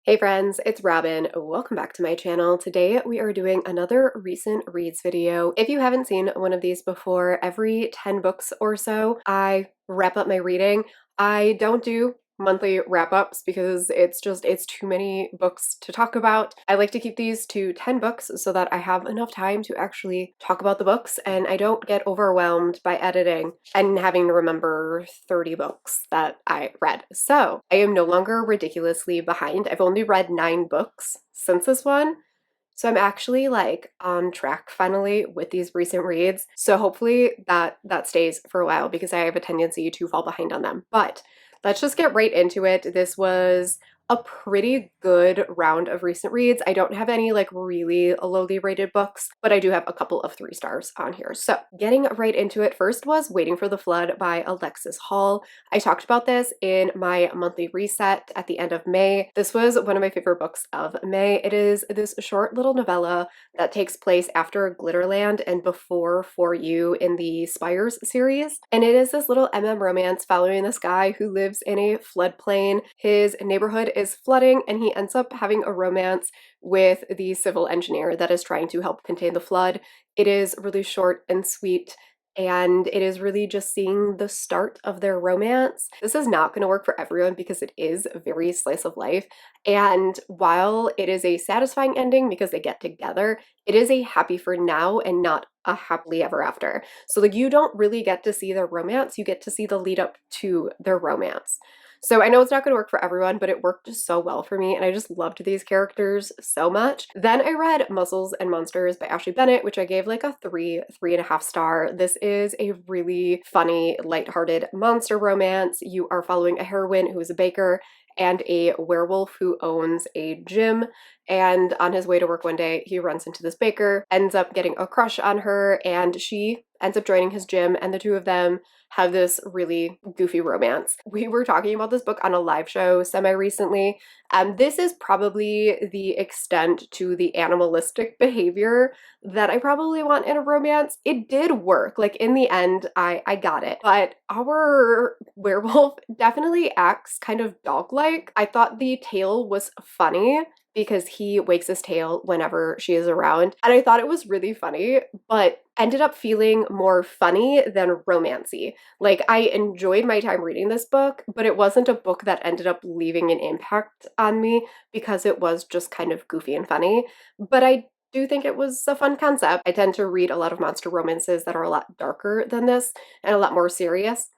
Hey friends, it's Robin. Welcome back to my channel. Today we are doing another recent reads video. If you haven't seen one of these before, every 10 books or so, I wrap up my reading. I don't do monthly wrap-ups because it's too many books to talk about. I like to keep these to 10 books so that I have enough time to actually talk about the books and I don't get overwhelmed by editing and having to remember 30 books that I read. So I am no longer ridiculously behind. I've only read 9 books since this one. So I'm actually like on track finally with these recent reads. So hopefully that stays for a while because I have a tendency to fall behind on them. But let's just get right into it. This was a pretty good round of recent reads. I don't have any like really lowly rated books, but I do have a couple of 3 stars on here. So getting right into it, first was Waiting for the Flood by Alexis Hall. I talked about this in my monthly reset at the end of May. This was one of my favorite books of May. It is this short little novella that takes place after Glitterland and before For You in the Spires series. And it is this little romance following this guy who lives in a floodplain. His neighborhood is flooding and he ends up having a romance with the civil engineer that is trying to help contain the flood. It is really short and sweet, and it is really just seeing the start of their romance. This is not going to work for everyone because it is very slice of life, and while it is a satisfying ending because they get together, it is a happy for now and not a happily ever after. So like you don't really get to see their romance, you get to see the lead up to their romance. So I know it's not going to work for everyone, but it worked just so well for me, and I just loved these characters so much. Then I read Muscles and Monsters by Ashley Bennett, which I gave like a 3.5 star. This is a really funny, lighthearted monster romance. You are following a heroine who is a baker and a werewolf who owns a gym. And on his way to work one day, he runs into this baker, ends up getting a crush on her, and she ends up joining his gym, and the two of them have this really goofy romance. We were talking about this book on a live show semi-recently. This is probably the extent to the animalistic behavior that I probably want in a romance. It did work. Like in the end, I got it. But our werewolf definitely acts kind of dog-like. I thought the tail was funny because he wakes his tail whenever she is around. And I thought it was really funny, but ended up feeling more funny than romancy. Like I enjoyed my time reading this book, but it wasn't a book that ended up leaving an impact on me because it was just kind of goofy and funny. But I do think it was a fun concept. I tend to read a lot of monster romances that are a lot darker than this and a lot more serious.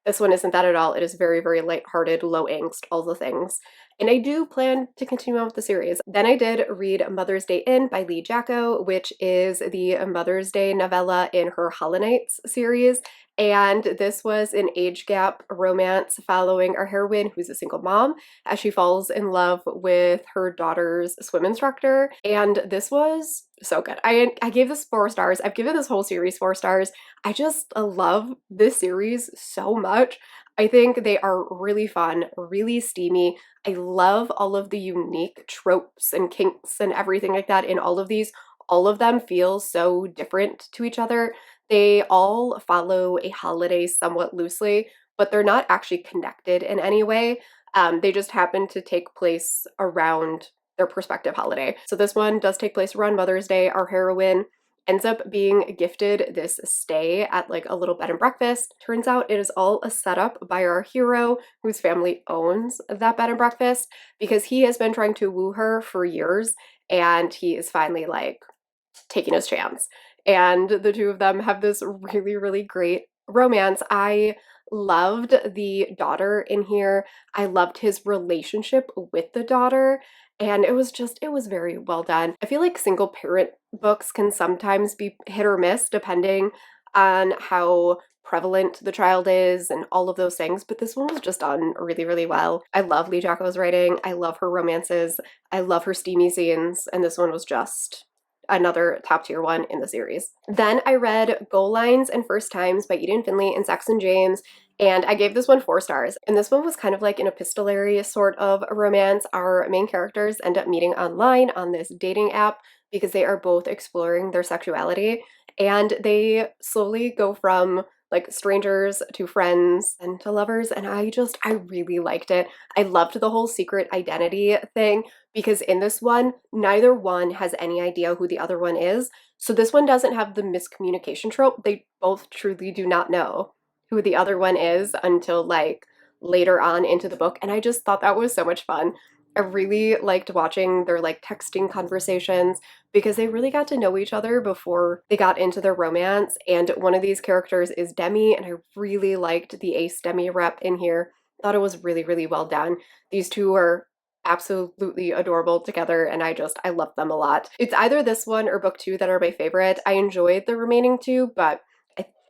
This one isn't that at all. It is very, very lighthearted, low angst, all the things. And I do plan to continue on with the series. Then I did read Mother's Day In by Lee Jacko, which is the Mother's Day novella in her Hollow Knights series. And this was an age gap romance following our heroine, who's a single mom, as she falls in love with her daughter's swim instructor. And this was so good. I gave this 4 stars. I've given this whole series 4 stars. I just love this series so much. I think they are really fun, really steamy. I love all of the unique tropes and kinks and everything like that in all of these. All of them feel so different to each other. They all follow a holiday somewhat loosely, but they're not actually connected in any way. They just happen to take place around their prospective holiday. So this one does take place around Mother's Day. Our heroine ends up being gifted this stay at like a little bed and breakfast. Turns out it is all a setup by our hero whose family owns that bed and breakfast because he has been trying to woo her for years and he is finally like taking his chance. And the two of them have this really, really great romance. I loved the daughter in here. I loved his relationship with the daughter. And it was very well done. I feel like single parent books can sometimes be hit or miss depending on how prevalent the child is and all of those things, but this one was just done really, really well. I love Lee Jacko's writing. I love her romances. I love her steamy scenes, and this one was just another top tier one in the series. Then I read Goal Lines and First Times by Eden Finley and Saxon James, and I gave this one 4 stars. And this one was kind of like an epistolary sort of romance. Our main characters end up meeting online on this dating app because they are both exploring their sexuality, and they slowly go from like strangers to friends and to lovers, and I really liked it. I loved the whole secret identity thing because in this one, neither one has any idea who the other one is. So this one doesn't have the miscommunication trope. They both truly do not know who the other one is until like later on into the book, and I just thought that was so much fun. I really liked watching their like texting conversations because they really got to know each other before they got into their romance. And one of these characters is Demi, and I really liked the Ace Demi rep in here. Thought it was really, really well done. These two are absolutely adorable together, and I love them a lot. It's either this one or book two that are my favorite. I enjoyed the remaining two, but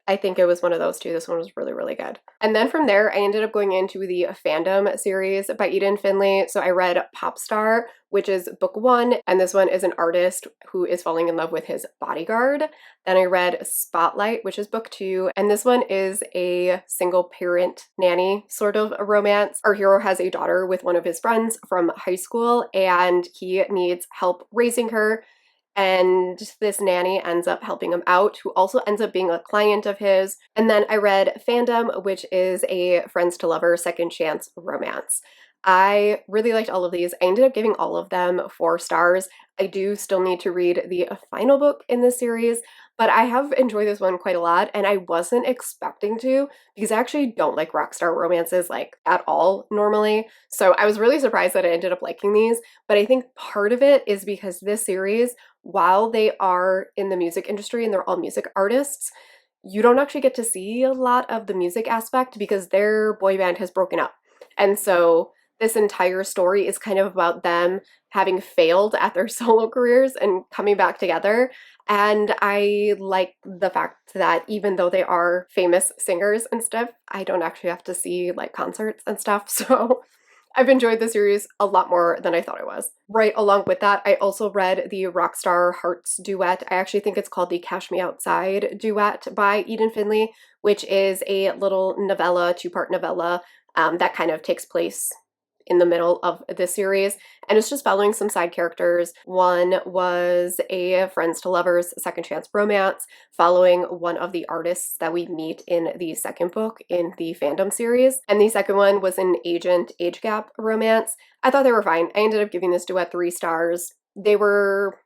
I think it was one of those two. This one was really, really good. And then from there, I ended up going into the Fandom series by Eden Finley. So I read Popstar, which is book one, and this one is an artist who is falling in love with his bodyguard. Then I read Spotlight, which is book two, and this one is a single parent nanny sort of a romance. Our hero has a daughter with one of his friends from high school, and he needs help raising her. And this nanny ends up helping him out, who also ends up being a client of his. And then I read Fandom, which is a friends to lover second chance romance. I really liked all of these. I ended up giving all of them 4 stars. I do still need to read the final book in this series, but I have enjoyed this one quite a lot, and I wasn't expecting to because I actually don't like Rockstar romances like at all normally. So I was really surprised that I ended up liking these, but I think part of it is because this series, while they are in the music industry and they're all music artists, you don't actually get to see a lot of the music aspect because their boy band has broken up. And so this entire story is kind of about them having failed at their solo careers and coming back together. And I like the fact that even though they are famous singers and stuff, I don't actually have to see like concerts and stuff. So I've enjoyed the series a lot more than I thought I was. Right along with that, I also read the Rockstar Hearts duet. I actually think it's called the Cash Me Outside duet by Eden Finley, which is a little novella, 2-part novella that kind of takes place in the middle of this series, and it's just following some side characters. One was a friends to lovers second chance romance following one of the artists that we meet in the second book in the Fandom series, and the second one was an agent age gap romance. I thought they were fine. I ended up giving this duet 3 stars. They were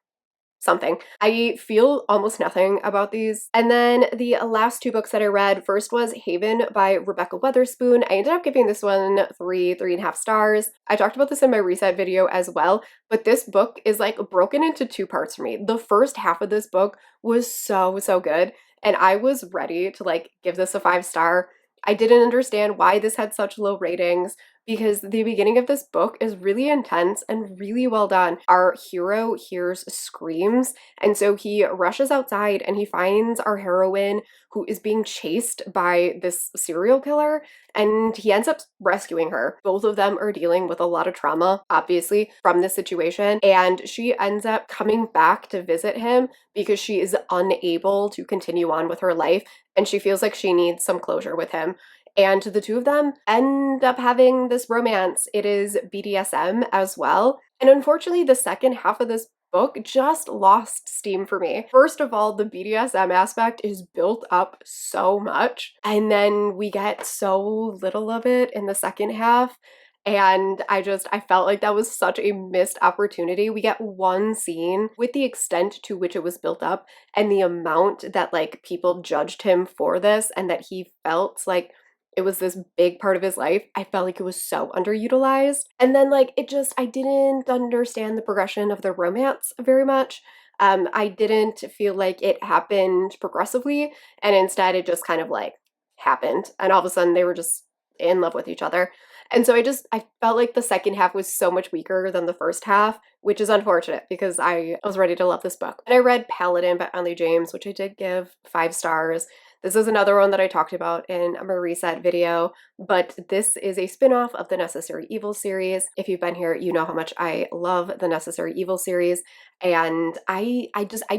something. I feel almost nothing about these. And then the last 2 books that I read, first was Haven by Rebecca Weatherspoon. I ended up giving this one 3.5 stars. I talked about this in my reset video as well, but this book is like broken into 2 parts for me. The first half of this book was so, so good, and I was ready to like give this a 5-star. I didn't understand why this had such low ratings because the beginning of this book is really intense and really well done. Our hero hears screams, and so he rushes outside and he finds our heroine who is being chased by this serial killer, and he ends up rescuing her. Both of them are dealing with a lot of trauma, obviously, from this situation, and she ends up coming back to visit him because she is unable to continue on with her life, and she feels like she needs some closure with him. And the 2 of them end up having this romance. It is BDSM as well. And unfortunately, the second half of this book just lost steam for me. First of all, the BDSM aspect is built up so much, and then we get so little of it in the second half. And I felt like that was such a missed opportunity. We get one scene with the extent to which it was built up and the amount that like people judged him for this and that he felt like it was this big part of his life. I felt like it was so underutilized. And then like I didn't understand the progression of the romance very much. I didn't feel like it happened progressively, and instead it just kind of like happened. And all of a sudden they were just in love with each other. And so I felt like the second half was so much weaker than the first half, which is unfortunate because I was ready to love this book. And I read Paladin by Emily James, which I did give 5 stars. This is another one that I talked about in a reset video, but this is a spin-off of the Necessary Evil series. If you've been here, you know how much I love the Necessary Evil series, and I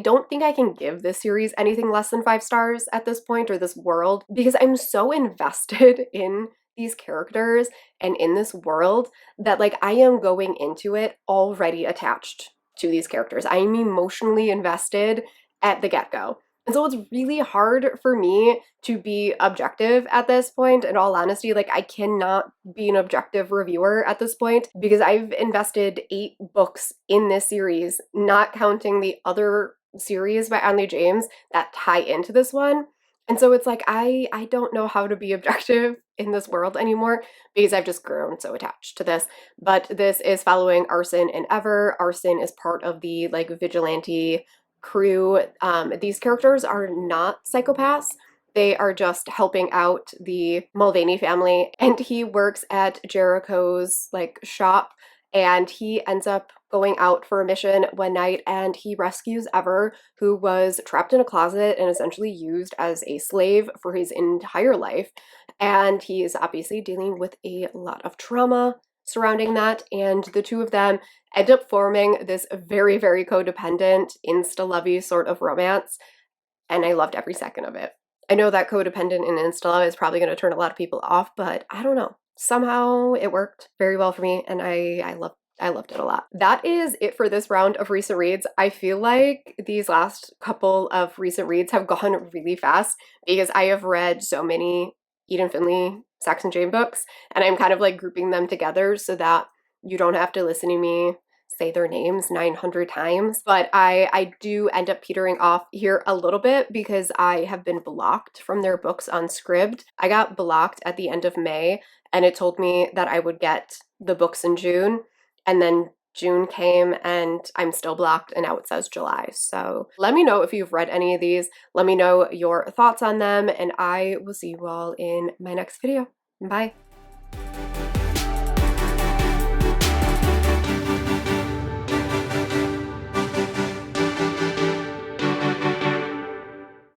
don't think I can give this series anything less than 5 stars at this point, or this world, because I'm so invested in these characters and in this world that like I am going into it already attached to these characters. I am emotionally invested at the get-go. And so it's really hard for me to be objective at this point. In all honesty, like, I cannot be an objective reviewer at this point because I've invested 8 books in this series, not counting the other series by Anley James that tie into this one. And so it's like I don't know how to be objective in this world anymore because I've just grown so attached to this. But this is following Arson and Ever. Arson is part of the like vigilante crew. These characters are not psychopaths. They are just helping out the Mulvaney family, and he works at Jericho's like shop, and he ends up going out for a mission one night, and he rescues Ever, who was trapped in a closet and essentially used as a slave for his entire life. And he is obviously dealing with a lot of trauma surrounding that, and the two of them end up forming this very, very codependent, insta-lovey sort of romance, and I loved every second of it. I know that codependent and insta-love is probably going to turn a lot of people off, but I don't know. Somehow it worked very well for me, and I loved it a lot. That is it for this round of recent reads. I feel like these last couple of recent reads have gone really fast because I have read so many Eden Finley Saxon Jane books, and I'm kind of like grouping them together so that you don't have to listen to me say their names 900 times. But I do end up petering off here a little bit because I have been blocked from their books on Scribd. I got blocked at the end of May, and it told me that I would get the books in June, and then June came and I'm still blocked, and now it says July. So let me know if you've read any of these. Let me know your thoughts on them, and I will see you all in my next video. Bye.